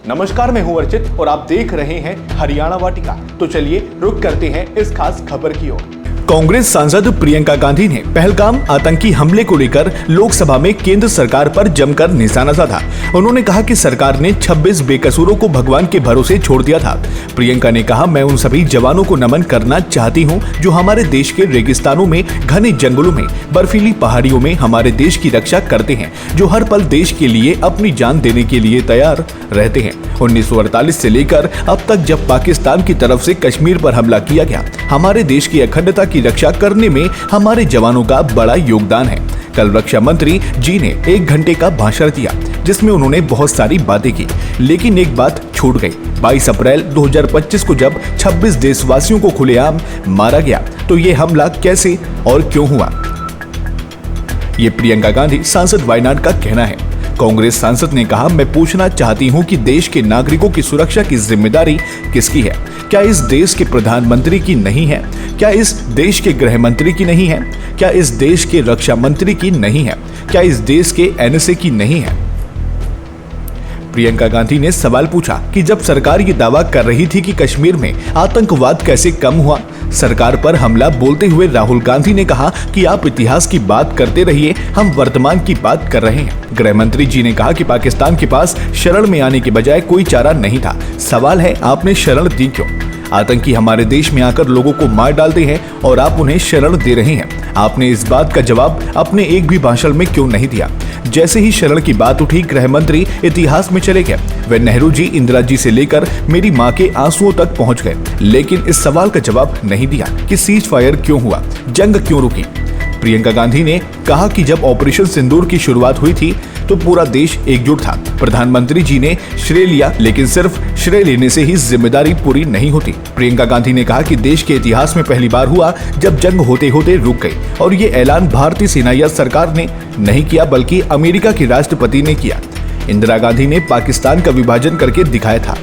नमस्कार, मैं हूं अर्चित और आप देख रहे हैं हरियाणा वाटिका। तो चलिए रुक करते हैं इस खास खबर की ओर। कांग्रेस सांसद प्रियंका गांधी ने पहलगाम आतंकी हमले को लेकर लोकसभा में केंद्र सरकार पर जमकर निशाना साधा। उन्होंने कहा कि सरकार ने 26 बेकसूरों को भगवान के भरोसे छोड़ दिया था। प्रियंका ने कहा, मैं उन सभी जवानों को नमन करना चाहती हूं जो हमारे देश के रेगिस्तानों में, घने जंगलों में, बर्फीली पहाड़ियों में हमारे देश की रक्षा करते हैं, जो हर पल देश के लिए अपनी जान देने के लिए तैयार रहते हैं। 1948 से लेकर अब तक जब पाकिस्तान की तरफ से कश्मीर पर हमला किया गया, हमारे देश की अखंडता की रक्षा करने में हमारे जवानों का बड़ा योगदान है। कल रक्षा मंत्री जी ने 1 घंटे का भाषण दिया जिसमें उन्होंने बहुत सारी बातें की, लेकिन एक बात छूट गई। 22 अप्रैल 2025 को जब 26 देशवासियों को खुलेआम मारा गया तो ये हमला कैसे और क्यों हुआ, ये प्रियंका गांधी सांसद वायनाड का कहना है। कांग्रेस सांसद ने कहा, मैं पूछना चाहती हूं कि देश के नागरिकों की सुरक्षा की जिम्मेदारी किसकी है? क्या इस देश के प्रधानमंत्री की नहीं है? क्या इस देश के गृह मंत्री की नहीं है? क्या इस देश के रक्षा मंत्री की नहीं है? क्या इस देश के एनएसए की नहीं है? प्रियंका गांधी ने सवाल पूछा कि जब सरकार ये दावा कर रही थी कि कश्मीर में आतंकवाद कैसे कम हुआ, सरकार पर हमला बोलते हुए राहुल गांधी ने कहा कि आप इतिहास की बात करते रहिए, हम वर्तमान की बात कर रहे हैं। गृह मंत्री जी ने कहा कि पाकिस्तान के पास शरण में आने के बजाय कोई चारा नहीं था। सवाल है, आपने शरण दी क्यों? आतंकी हमारे देश में आकर लोगों को मार डालते हैं और आप उन्हें शरण दे रहे हैं। आपने इस बात का जवाब अपने एक भी भाषण में क्यों नहीं दिया? जैसे ही शरण की बात उठी, गृह मंत्री इतिहास में चले गए। वे नेहरू जी, इंदिरा जी से लेकर मेरी मां के आंसुओं तक पहुंच गए, लेकिन इस सवाल का जवाब नहीं दिया कि सीज फायर क्यों हुआ, जंग क्यों रुकी। प्रियंका गांधी ने कहा कि जब ऑपरेशन सिंदूर की शुरुआत हुई थी तो पूरा देश एकजुट था। प्रधानमंत्री जी ने श्रेय लिया, लेकिन सिर्फ श्रेय लेने से ही जिम्मेदारी पूरी नहीं होती। प्रियंका गांधी ने कहा कि देश के इतिहास में पहली बार हुआ जब जंग होते होते रुक गई, और ये ऐलान भारतीय सेना या सरकार ने नहीं किया बल्कि अमेरिका के राष्ट्रपति ने किया। इंदिरा गांधी ने पाकिस्तान का विभाजन करके दिखाया था।